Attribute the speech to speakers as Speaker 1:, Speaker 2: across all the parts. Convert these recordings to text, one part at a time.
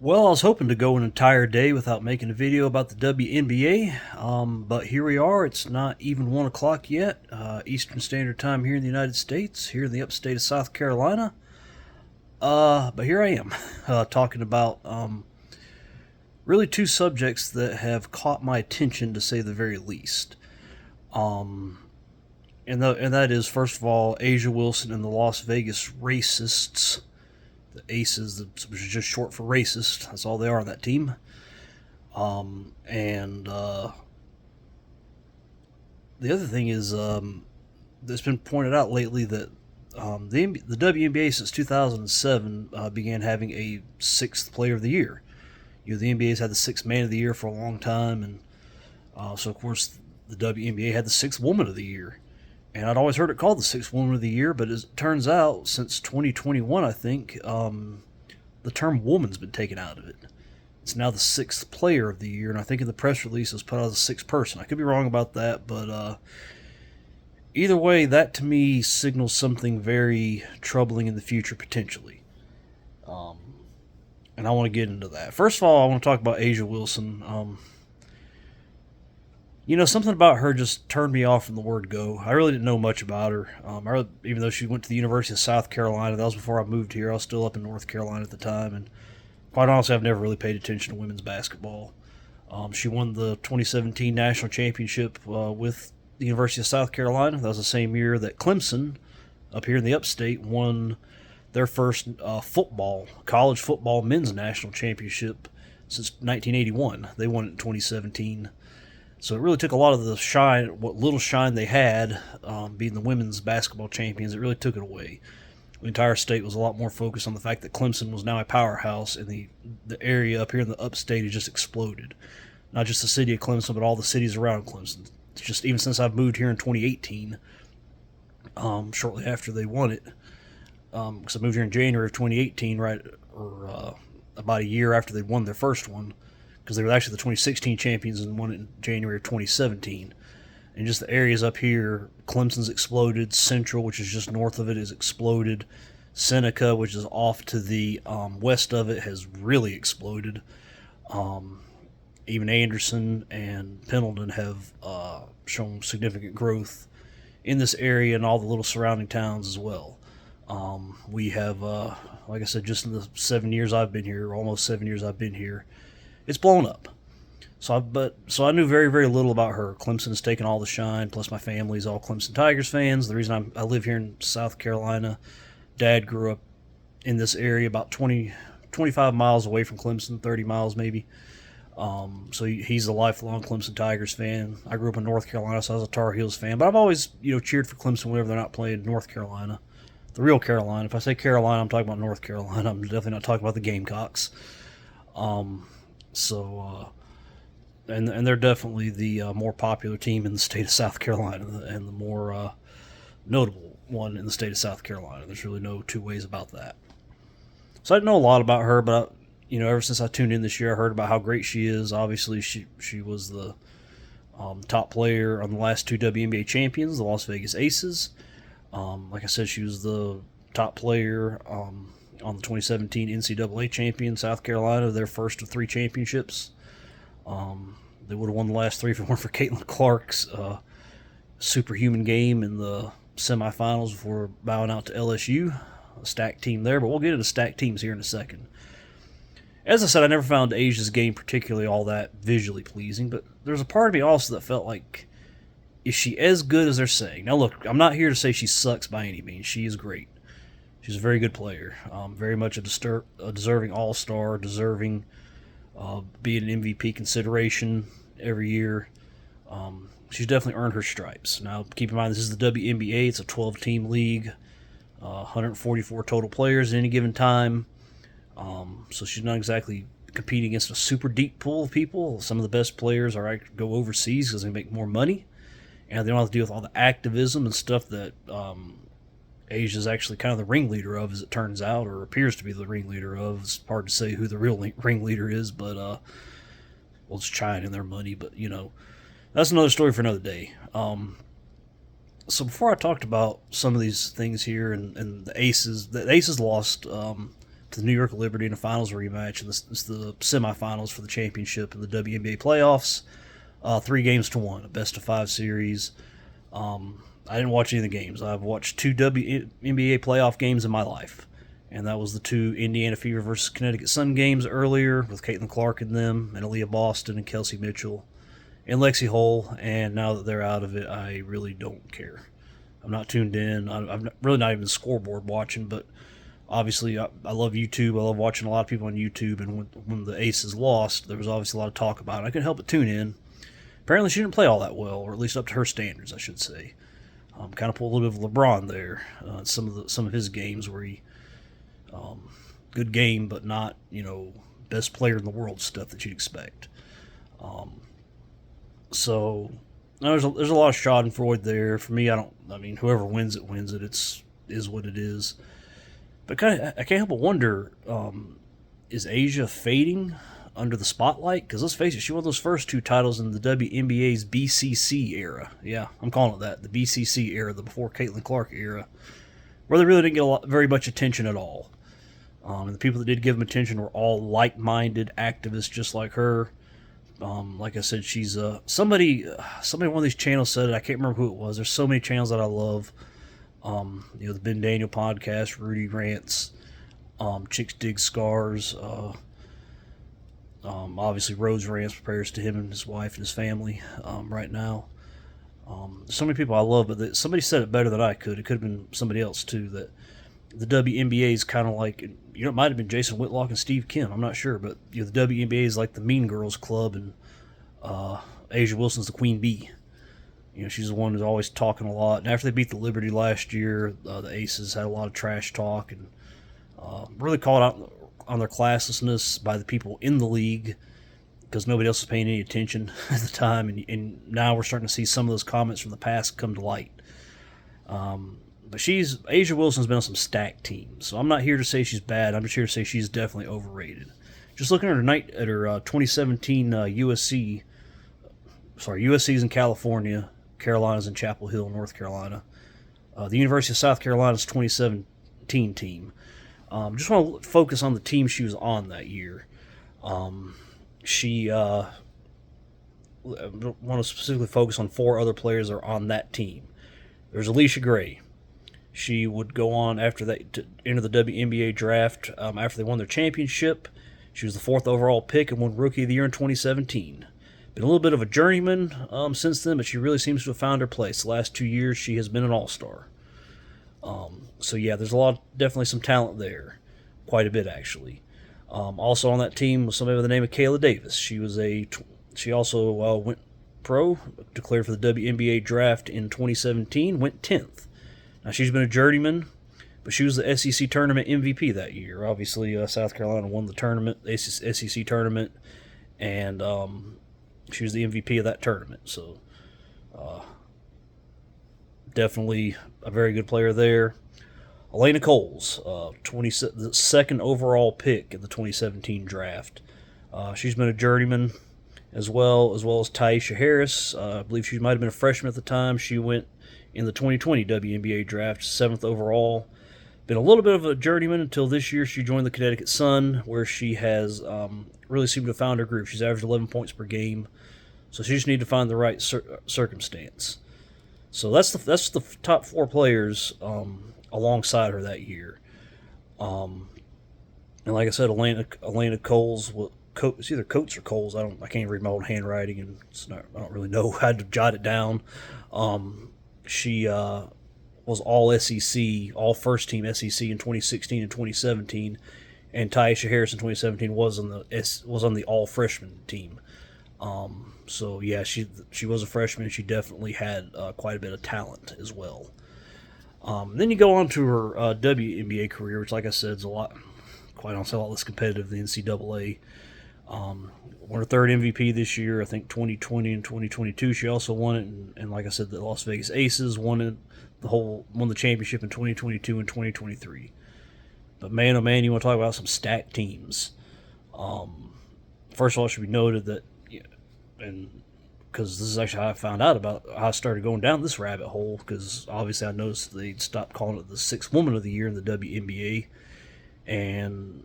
Speaker 1: Well, I was hoping to go an entire day without making a video about the WNBA, but here we are. It's not even 1 o'clock yet, Eastern Standard Time here in the United States, here in the upstate of South Carolina. But here I am, talking about really two subjects that have caught my attention, to say the very least. Um, and that is, first of all, Asia Wilson and the Las Vegas Racists. The Aces, which is just short for racist. That's all they are on that team. And The other thing is, it's been pointed out lately that the WNBA since 2007 began having a sixth player of the year. The NBA's had the sixth man of the year for a long time, and so of course the WNBA had the sixth woman of the year. And I'd always heard it called the sixth woman of the year, but as it turns out, since 2021, I think, the term woman's been taken out of it. It's now the sixth player of the year, and I think in the press release it was put out as a sixth person. I could be wrong about that, but either way, that to me signals something very troubling in the future, potentially. Um, and I want to get into that. First of all, I want to talk about Asia Wilson. Something about her just turned me off from the word go. I really didn't know much about her. Even though she went to the University of South Carolina, that was before I moved here. I was still up in North Carolina at the time, and quite honestly, I've never really paid attention to women's basketball. She won the 2017 national championship with the University of South Carolina. That was the same year that Clemson, up here in the upstate, won their first college football men's national championship since 1981. They won it in 2017. So it really took a lot of the shine, what little shine they had, being the women's basketball champions, it really took it away. The entire state was a lot more focused on the fact that Clemson was now a powerhouse, and the area up here in the upstate had just exploded. Not just the city of Clemson, but all the cities around Clemson. It's just, even since I've moved here in 2018, shortly after they won it, because I moved here in January of 2018, right, or about a year after they won their first one, because they were actually the 2016 champions and won it in January of 2017. And just the areas up here, Clemson's exploded. Central, which is just north of it, is exploded. Seneca, which is off to the west of it, has really exploded. Even Anderson and Pendleton have shown significant growth in this area and all the little surrounding towns as well. We have, like I said, just in the 7 years I've been here, almost 7 years I've been here, it's blown up. So I knew very, very little about her. Clemson has taken all the shine, plus my family's all Clemson Tigers fans. The reason I live here in South Carolina, Dad grew up in this area about 25 miles away from Clemson, 30 miles maybe. So he's a lifelong Clemson Tigers fan. I grew up in North Carolina, so I was a Tar Heels fan. But I've always, cheered for Clemson whenever they're not playing North Carolina, the real Carolina. If I say Carolina, I'm talking about North Carolina. I'm definitely not talking about the Gamecocks. And they're definitely the more popular team in the state of South Carolina, and the more notable one in the state of South Carolina. There's really no two ways about that. So I didn't know a lot about her, but ever since I tuned in this year, I heard about how great she is. Obviously, she was the top player on the last two WNBA champions, the Las Vegas Aces. Like I said, she was the top player on the 2017 NCAA champion, South Carolina, their first of three championships. They would have won the last three if it weren't for Caitlin Clark's superhuman game in the semifinals before bowing out to LSU, a stacked team there. But we'll get into stacked teams here in a second. As I said, I never found Asia's game particularly all that visually pleasing, but there's a part of me also that felt like, is she as good as they're saying? Now look, I'm not here to say she sucks by any means. She is great. She's a very good player, very much a deserving all-star, deserving being an MVP consideration every year. She's definitely earned her stripes. Now, keep in mind, this is the WNBA. It's a 12-team league, 144 total players at any given time. So she's not exactly competing against a super deep pool of people. Some of the best players go overseas because they make more money, and they don't have to deal with all the activism and stuff that Asia's actually kind of the ringleader of, as it turns out, or appears to be the ringleader of. It's hard to say who the real ringleader is, but it's China and their money. But that's another story for another day. So before I talked about some of these things here, and the Aces lost to the New York Liberty in a finals rematch, and this is the semifinals for the championship in the WNBA playoffs. 3-1, a best-of-5 series. I didn't watch any of the games. I've watched 2 WNBA playoff games in my life, and that was the 2 Indiana Fever versus Connecticut Sun games earlier with Caitlin Clark and them, and Aaliyah Boston and Kelsey Mitchell and Lexi Hull, and now that they're out of it, I really don't care. I'm not tuned in. I'm really not even scoreboard watching, but obviously I love YouTube. I love watching a lot of people on YouTube, and when the Aces lost, there was obviously a lot of talk about it. I couldn't help but tune in. Apparently she didn't play all that well, or at least up to her standards, I should say. Kind of pulled a little bit of LeBron there. Some of his games where he, good game, but not, best player in the world stuff that you'd expect. So there's a lot of Schadenfreude there. For me, whoever wins it. It is what it is. But I can't help but wonder, is Asia fading under the spotlight? Because let's face it, she won those first 2 titles in the WNBA's BCC era. Yeah, I'm calling it that, the BCC era, the before Caitlin Clark era, where they really didn't get very much attention at all. And the people that did give them attention were all like-minded activists just like her. Like I said, she's somebody on one of these channels said it. I can't remember who it was. There's so many channels that I love. The Ben Daniel podcast, Rudy Rants, Chicks Dig Scars, obviously Rose Rants, prayers to him and his wife and his family right now. So many people I love, but somebody said it better than I could. It could have been somebody else too, that the WNBA is kind of like, it might have been Jason Whitlock and Steve Kim, I'm not sure, but the WNBA is like the Mean Girls Club, and Asia Wilson's the Queen Bee. She's the one who's always talking a lot. And after they beat the Liberty last year, the Aces had a lot of trash talk and really called out on their classlessness by the people in the league, because nobody else was paying any attention at the time. And now we're starting to see some of those comments from the past come to light. But Asia Wilson's been on some stacked teams, so I'm not here to say she's bad. I'm just here to say she's definitely overrated. Just looking at her 2017 USC's in California, Carolina's in Chapel Hill, North Carolina. The University of South Carolina's 2017 team. Just want to focus on the team she was on that year. I want to specifically focus on 4 other players that are on that team. There's Alicia Gray. She would go on after that to enter the WNBA draft after they won their championship. She was the 4th overall pick and won Rookie of the Year in 2017. Been a little bit of a journeyman since then, but she really seems to have found her place. The last 2 years, she has been an all-star. So yeah, there's definitely some talent there, quite a bit actually. Also on that team was somebody by the name of Kayla Davis. She also went pro, declared for the WNBA draft in 2017, went 10th. Now she's been a journeyman, but she was the SEC tournament MVP that year. Obviously, South Carolina won the tournament, the SEC tournament, and she was the MVP of that tournament. So definitely a very good player there. Elena Coles, the 2nd overall pick in the 2017 draft. She's been a journeyman as well as Tyisha Harris. I believe she might have been a freshman at the time. She went in the 2020 WNBA draft, 7th overall. Been a little bit of a journeyman until this year. She joined the Connecticut Sun, where she has really seemed to have found her groove. She's averaged 11 points per game, so she just needs to find the right circumstance. So that's the top 4 players alongside her that year. And like I said, Elena Coles, it's either Coates or Coles. I can't read my own handwriting, and I don't really know how to jot it down. She was all SEC, all first team SEC in 2016 and 2017, and Tyisha Harris in 2017 was on the all freshman team. So yeah, she was a freshman. She definitely had quite a bit of talent as well. Then you go on to her WNBA career, which, like I said, is quite honestly, a lot less competitive than the NCAA. Won her 3rd MVP this year, I think 2020 and 2022. She also won it, and like I said, the Las Vegas Aces won the championship in 2022 and 2023. But man, oh man, you want to talk about some stacked teams. First of all, it should be noted that, and because this is actually how I found out about how I started going down this rabbit hole, because obviously I noticed they'd stopped calling it the 6th Woman of the Year in the WNBA, and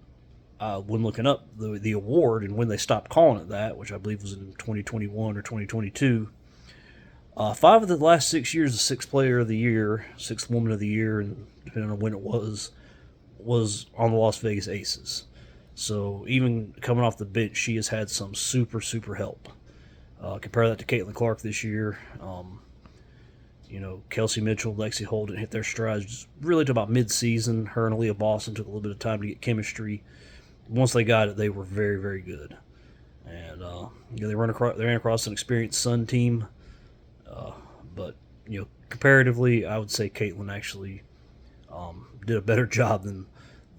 Speaker 1: when looking up the award and when they stopped calling it that, which I believe was in 2021 or 2022, 5 of the last 6 years, the sixth player of the year, sixth woman of the year, and depending on when it was on the Las Vegas Aces. So even coming off the bench, she has had some super, super help. Compare that to Caitlin Clark this year. Kelsey Mitchell, Lexi Holden hit their strides really to about mid-season. Her and Aaliyah Boston took a little bit of time to get chemistry. Once they got it, they were very, very good. And they ran across an experienced Sun team. But comparatively, I would say Caitlin actually did a better job than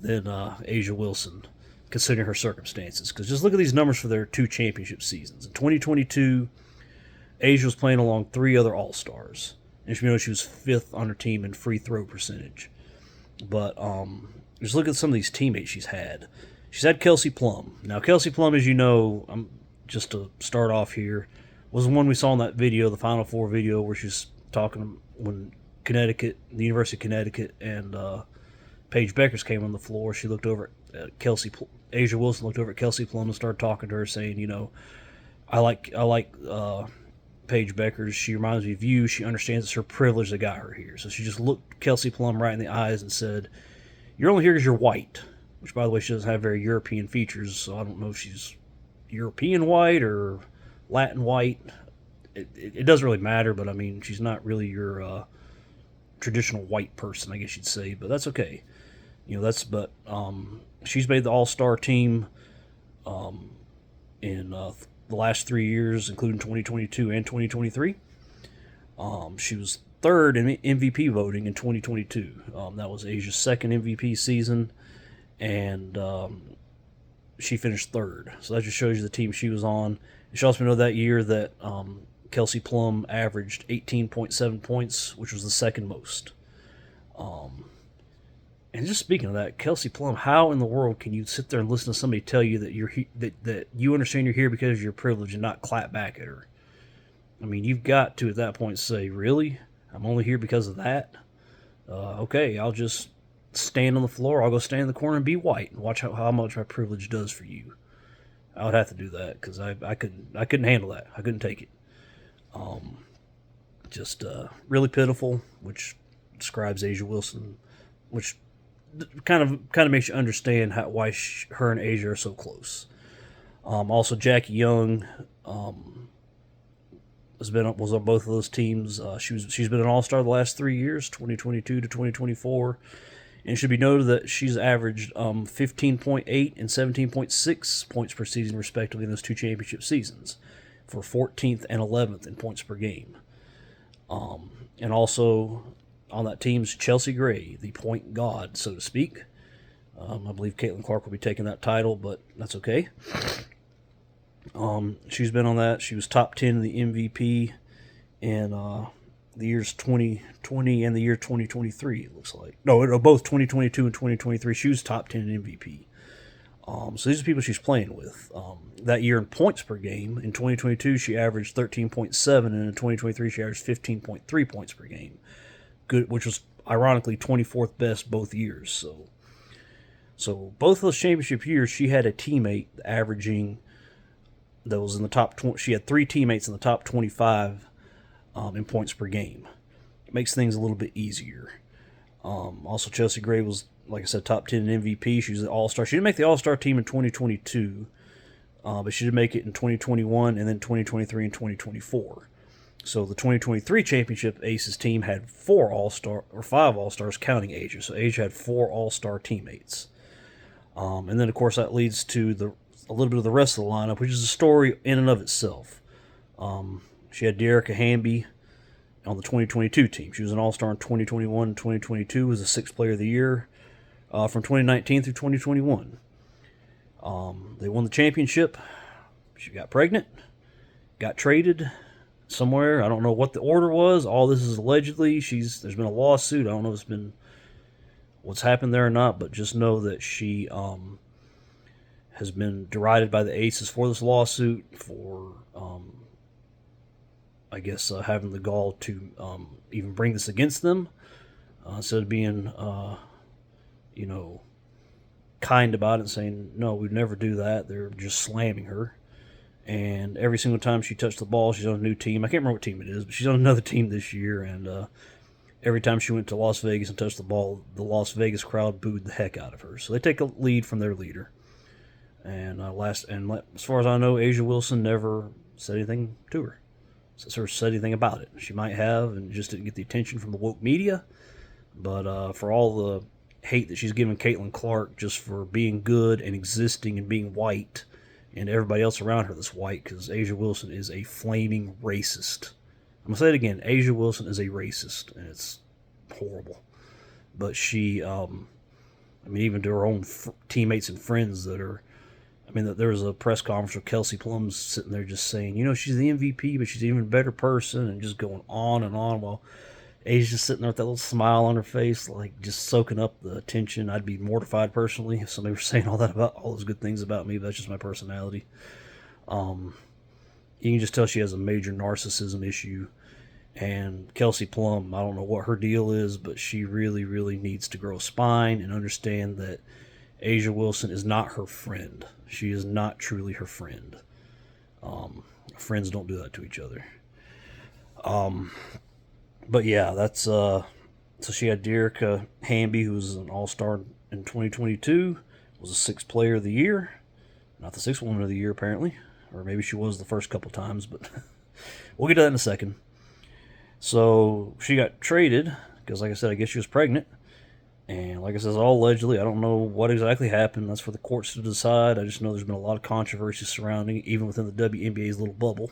Speaker 1: A'ja Wilson, considering her circumstances. Because just look at these numbers for their 2 championship seasons. In 2022, A'ja was playing along 3 other All-Stars. And she was 5th on her team in free throw percentage. But just look at some of these teammates she's had. She's had Kelsey Plum. Now, Kelsey Plum, as you know, just to start off here, was the one we saw in that video, the Final Four video, where she's talking when the University of Connecticut, and Paige Beckers came on the floor. She looked over at A'ja Wilson looked over at Kelsey Plum and started talking to her, saying, I like Paige Beckers. She reminds me of you. She understands it's her privilege that got her here. So she just looked Kelsey Plum right in the eyes and said, "You're only here because you're white," which, by the way, she doesn't have very European features, so I don't know if she's European white or Latin white. It doesn't really matter, but I mean, she's not really your traditional white person, I guess you'd say, but that's okay. She's made the All-Star team in the last 3 years, including 2022 and 2023. She was 3rd in MVP voting in 2022. That was Asia's 2nd MVP season, and she finished 3rd. So that just shows you the team she was on. You should also know that year that Kelsey Plum averaged 18.7 points, which was the 2nd most. And just speaking of that, Kelsey Plum, how in the world can you sit there and listen to somebody tell you that that you understand you're here because of your privilege and not clap back at her? I mean, you've got to at that point say, "Really? I'm only here because of that? Okay, I'll just stand on the floor. I'll go stand in the corner and be white and watch how much my privilege does for you." I would have to do that because I couldn't handle that. I couldn't take it. Just really pitiful, which describes A'ja Wilson, which kind of makes you understand why her and A'ja are so close. Also, Jackie Young was on both of those teams. She's been an All-Star the last 3 years, 2022 to 2024, and it should be noted that she's averaged 15.8 and 17.6 points per season, respectively, in those 2 championship seasons, for 14th and 11th in points per game. And also on that team's Chelsea Gray, the point god, so to speak. I believe Caitlin Clark will be taking that title, but that's okay. She's been on that. She was top 10 in the MVP in the years 2020 and the year 2023, it looks like. No, both 2022 and 2023. She was top 10 in MVP. So these are people she's playing with. That year in points per game, in 2022, she averaged 13.7, and in 2023, she averaged 15.3 points per game. Good, which was ironically 24th best both years. So both of those championship years, she had a teammate averaging that was in the top 20. She had 3 teammates in the top 25 in points per game. It makes things a little bit easier. Also, Chelsea Gray was, like I said, top 10 in MVP. She was an All-Star. She didn't make the All-Star team in 2022, but she did make it in 2021 and then 2023 and 2024. So the 2023 championship Aces team had 4 All-Star, or 5 All-Stars counting A'ja. So A'ja had 4 All-Star teammates. And then, of course, that leads to a little bit of the rest of the lineup, which is a story in and of itself. She had Dearica Hamby on the 2022 team. She was an All-Star in 2021 and 2022, was the 6th player of the year from 2019 through 2021. They won the championship. She got pregnant, got traded somewhere. I don't know what the order was. All this is allegedly. There's been a lawsuit. I don't know if it's been what's happened there or not, but just know that she has been derided by the Aces for this lawsuit, for I guess having the gall to even bring this against them, instead of being kind about it and saying, no, we'd never do that. They're just slamming her. And every single time she touched the ball, she's on a new team. I can't remember what team it is, but she's on another team this year. And every time she went to Las Vegas and touched the ball, the Las Vegas crowd booed the heck out of her. So they take a lead from their leader. And as far as I know, Asia Wilson never said anything to her. Said anything about it. She might have, and just didn't get the attention from the woke media. But for all the hate that she's giving Caitlin Clark just for being good and existing and being white, and everybody else around her that's white, because Asia Wilson is a flaming racist. I'm gonna say it again. Asia Wilson is a racist, and it's horrible. But she, even to her own teammates and friends that are. There was a press conference where Kelsey Plum's sitting there just saying, she's the MVP, but she's an even better person, and just going on and on while Asia's just sitting there with that little smile on her face, like just soaking up the attention. I'd be mortified personally if somebody were saying all those good things about me, but that's just my personality. You can just tell she has a major narcissism issue. And Kelsey Plum, I don't know what her deal is, but she really, really needs to grow a spine and understand that Asia Wilson is not her friend. She is not truly her friend. Friends don't do that to each other. But yeah, that's so she had Dearica Hamby, who was an All-Star in 2022, was a sixth player of the year, not the sixth woman of the year apparently, or maybe she was the first couple times, but we'll get to that in a second. So she got traded because, like I said, I guess she was pregnant. And like I said, all allegedly. I don't know what exactly happened. That's for the courts to decide. I just know there's been a lot of controversy surrounding it, even within the WNBA's little bubble.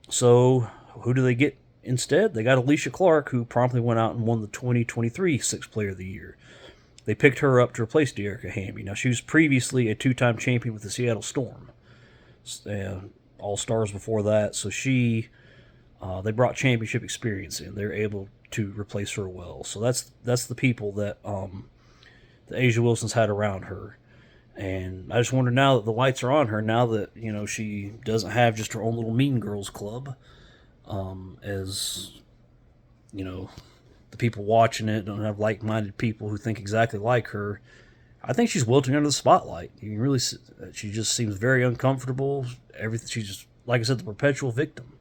Speaker 1: So who do they get instead? They got Alicia Clark, who promptly went out and won the 2023 Sixth Player of the Year. They picked her up to replace Dearica Hamby. Now, she was previously a two-time champion with the Seattle Storm. All-Stars before that. So they brought championship experience in. They're able to replace her well. So that's the people that the Asia Wilson's had around her. And I just wonder, now that the lights are on her, now that she doesn't have just her own little Mean Girls club, as the people watching it don't have like-minded people who think exactly like her. I think she's wilting under the spotlight. You can really see, she just seems very uncomfortable. Everything, she's just, like I said, the perpetual victim.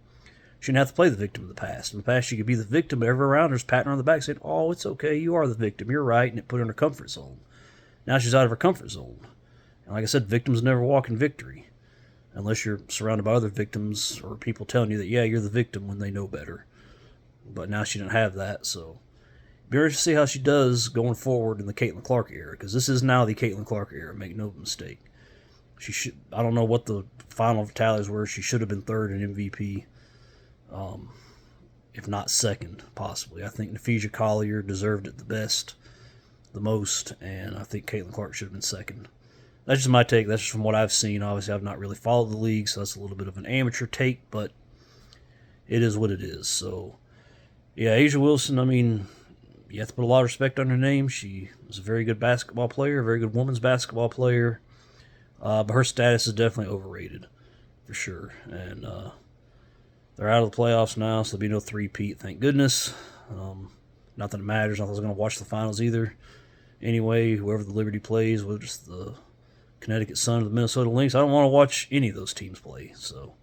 Speaker 1: She didn't have to play the victim in the past. In the past, she could be the victim, but everyone around her's patting her on the back saying, "Oh, it's okay, you are the victim, you're right," and it put her in her comfort zone. Now she's out of her comfort zone. And like I said, victims never walk in victory. Unless you're surrounded by other victims or people telling you that, yeah, you're the victim when they know better. But now she didn't have that, so be interested to see how she does going forward in the Caitlin Clark era, because this is now the Caitlin Clark era, make no mistake. I don't know what the final tallies were. She should have been third in MVP. If not second, possibly. I think Naphesia Collier deserved it the most, and I think Caitlin Clark should have been second. That's just my take. That's just from what I've seen. Obviously, I've not really followed the league, so that's a little bit of an amateur take, but it is what it is. So, yeah, Asia Wilson, you have to put a lot of respect on her name. She was a very good basketball player, a very good women's basketball player, but her status is definitely overrated, for sure. And they're out of the playoffs now, so there'll be no three-peat, thank goodness. Not that it matters. Not that I was going to watch the finals either. Anyway, whoever the Liberty plays, whether it's the Connecticut Sun or the Minnesota Lynx, I don't want to watch any of those teams play. So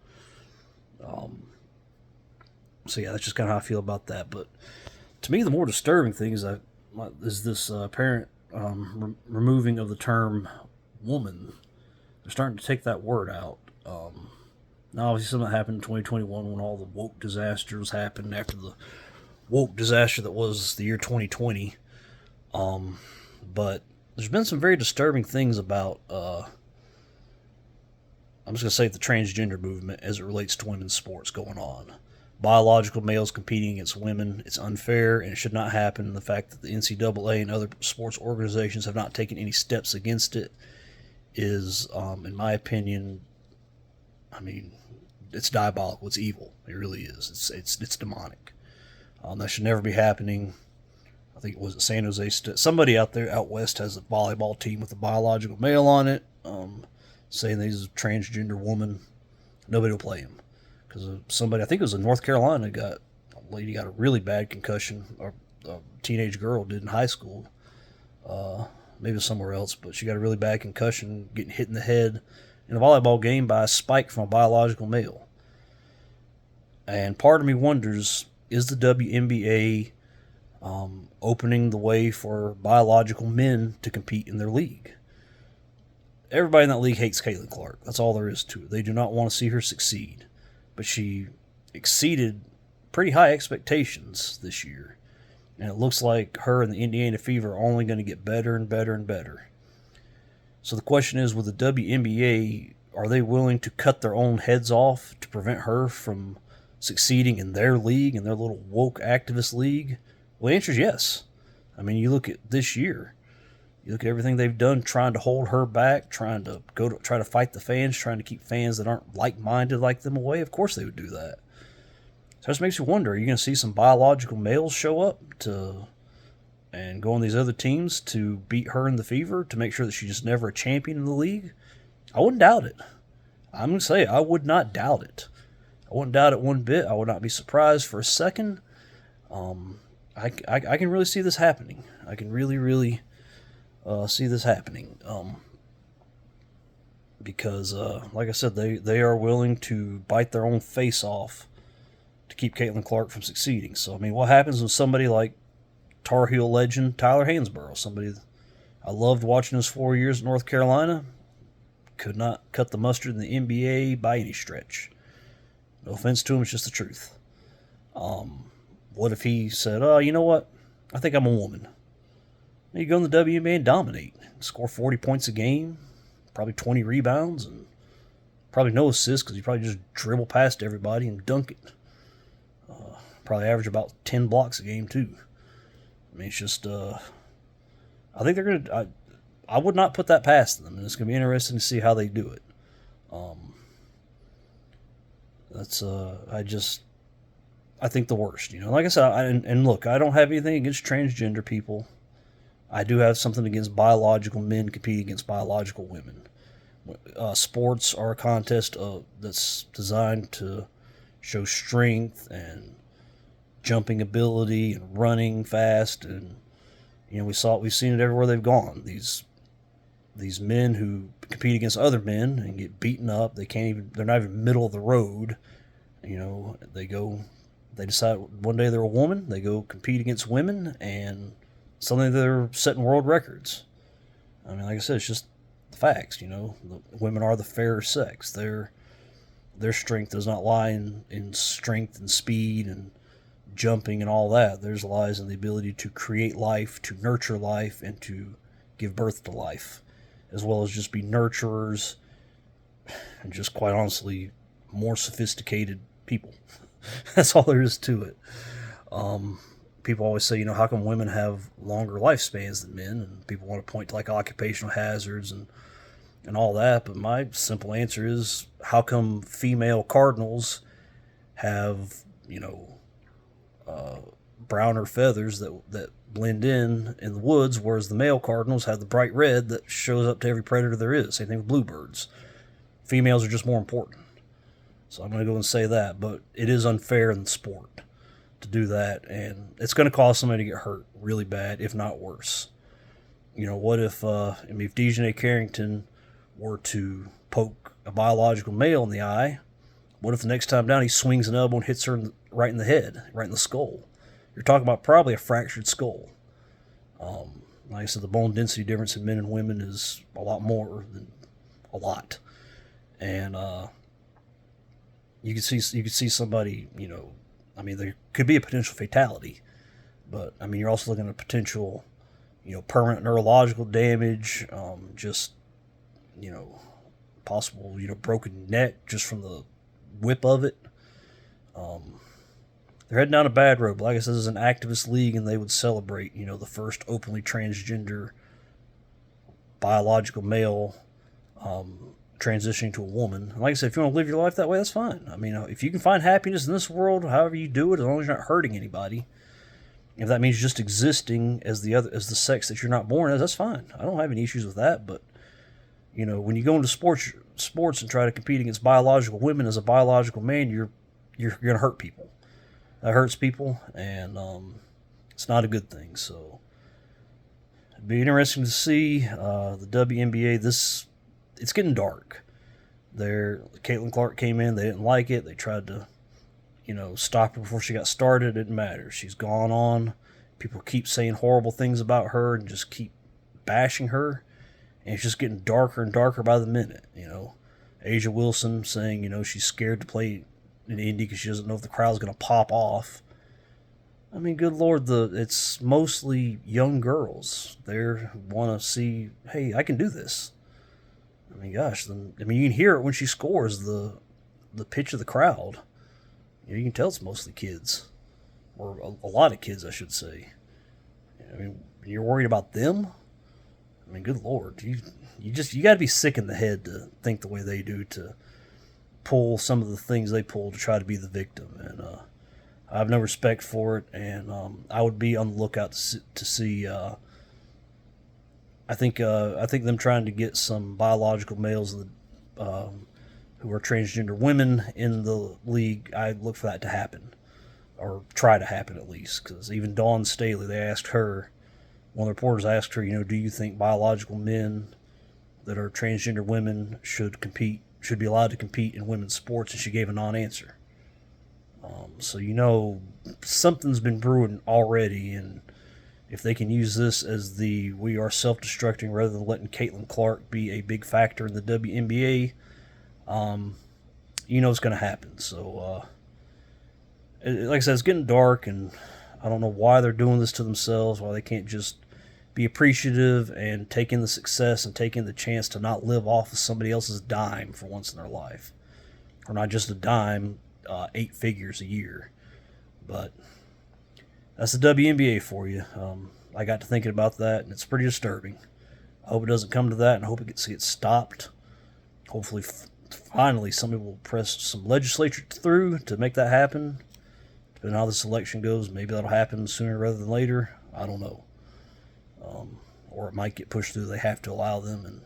Speaker 1: yeah, that's just kind of how I feel about that. But to me, the more disturbing thing is this apparent removing of the term woman. They're starting to take that word out. Now, obviously, something happened in 2021 when all the woke disasters happened after the woke disaster that was the year 2020. But there's been some very disturbing things about, I'm just going to say, the transgender movement as it relates to women's sports going on. Biological males competing against women, it's unfair, and it should not happen. The fact that the NCAA and other sports organizations have not taken any steps against it is, in my opinion, it's diabolical. It's evil. It really is. It's demonic. That should never be happening. I think it was at San Jose State. Somebody out west has a volleyball team with a biological male on it, saying that he's a transgender woman. Nobody will play him because somebody, I think it was in North Carolina, a lady got a really bad concussion, or a teenage girl did in high school, maybe somewhere else, but she got a really bad concussion, getting hit in the head in a volleyball game by a spike from a biological male. And part of me wonders, is the WNBA opening the way for biological men to compete in their league? Everybody in that league hates Caitlin Clark. That's all there is to it. They do not want to see her succeed. But she exceeded pretty high expectations this year. And it looks like her and the Indiana Fever are only going to get better and better and better. So the question is, with the WNBA, are they willing to cut their own heads off to prevent her from succeeding in their league, in their little woke activist league? Well, the answer is yes. I mean, you look at this year. You look at everything they've done trying to hold her back, trying to try to fight the fans, trying to keep fans that aren't like-minded like them away. Of course they would do that. So it just makes you wonder, are you going to see some biological males show up and go on these other teams to beat her in the Fever to make sure that she's just never a champion in the league? I wouldn't doubt it. I'm going to say I would not doubt it. I wouldn't doubt it one bit. I would not be surprised for a second. I can really see this happening. I can really see this happening. Because, like I said, they are willing to bite their own face off to keep Caitlin Clark from succeeding. So, I mean, what happens with somebody like Tar Heel legend Tyler Hansborough? Somebody I loved watching his 4 years at North Carolina. Could not cut the mustard in the NBA by any stretch. No offense to him, it's just the truth. What if he said, oh, you know what? I think I'm a woman. You go in the WNBA and dominate. Score 40 points a game, probably 20 rebounds, and probably no assists because you probably just dribble past everybody and dunk it. Probably average about 10 blocks a game, too. I mean, it's just, I think they're going to, I would not put that past them, and it's going to be interesting to see how they do it. I think the worst, Like I said, and look, I don't have anything against transgender people. I do have something against biological men competing against biological women. Sports are a contest that's designed to show strength and jumping ability and running fast, and we've seen it everywhere they've gone. These men who compete against other men and get beaten up, they're not even middle of the road. They decide one day they're a woman, they go compete against women, and suddenly they're setting world records. I mean, like I said, it's just the facts, The women are the fairer sex. Their strength does not lie in strength and speed and jumping and all that. Theirs lies in the ability to create life, to nurture life, and to give birth to life, as well as just be nurturers and just, quite honestly, more sophisticated people. That's all there is to it. People always say, how come women have longer lifespans than men? And people want to point to like occupational hazards and all that. But my simple answer is, how come female cardinals have, browner feathers that blend in the woods, whereas the male cardinals have the bright red that shows up to every predator there is? Same thing with bluebirds. Females are just more important. So I'm going to go and say that, but it is unfair in the sport to do that, and it's going to cause somebody to get hurt really bad, if not worse. What if Dejanay Carrington were to poke a biological male in the eye? What if the next time down he swings an elbow and hits her right in the head, right in the skull? You're talking about probably a fractured skull. Like I said, the bone density difference in men and women is a lot more than a lot, and you could see somebody, there could be a potential fatality, but you're also looking at potential, permanent neurological damage, possible, broken neck just from the whip of it. They're heading down a bad road. But like I said, this is an activist league, and they would celebrate, the first openly transgender biological male transitioning to a woman. And like I said, if you want to live your life that way, that's fine. If you can find happiness in this world, however you do it, as long as you're not hurting anybody, if that means just existing as the sex that you're not born as, that's fine. I don't have any issues with that. But when you go into sports and try to compete against biological women as a biological man, you're going to hurt people. That hurts people, and it's not a good thing. So It'd be interesting to see the WNBA. It's getting dark. Caitlin Clark came in. They didn't like it. They tried to, stop her before she got started. It didn't matter. She's gone on. People keep saying horrible things about her and just keep bashing her. And it's just getting darker and darker by the minute. Asia Wilson saying, she's scared to play in Indy because she doesn't know if the crowd's going to pop off. I mean, good Lord, it's mostly young girls. They want to see, hey, I can do this. I mean, gosh, you can hear it when she scores, the pitch of the crowd. You can tell it's mostly kids, or a lot of kids, I should say. I mean, you're worried about them. I mean, good Lord, you got to be sick in the head to think the way they do, to pull some of the things they pull to try to be the victim. And I have no respect for it, and I would be on the lookout to see. I think them trying to get some biological males who are transgender women in the league. I look for that to happen, or try to happen at least. Because even Dawn Staley, they asked her. One of the reporters asked her, do you think biological men that are transgender women should be allowed to compete in women's sports? And she gave a non-answer. So something's been brewing already, and if they can use this as we are self-destructing rather than letting Caitlin Clark be a big factor in the WNBA, it's going to happen. So, like I said, it's getting dark, and I don't know why they're doing this to themselves, why they can't just be appreciative and take in the success and take in the chance to not live off of somebody else's dime for once in their life. Or not just a dime, 8 figures a year. But that's the WNBA for you. I got to thinking about that, and it's pretty disturbing. I hope it doesn't come to that, and I hope it gets stopped. Hopefully, finally, somebody will press some legislature through to make that happen. Depending on how this election goes, maybe that'll happen sooner rather than later. I don't know. Or it might get pushed through. They have to allow them,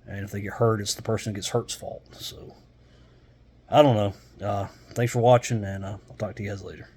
Speaker 1: and if they get hurt, it's the person who gets hurt's fault. So, I don't know. Thanks for watching, and I'll talk to you guys later.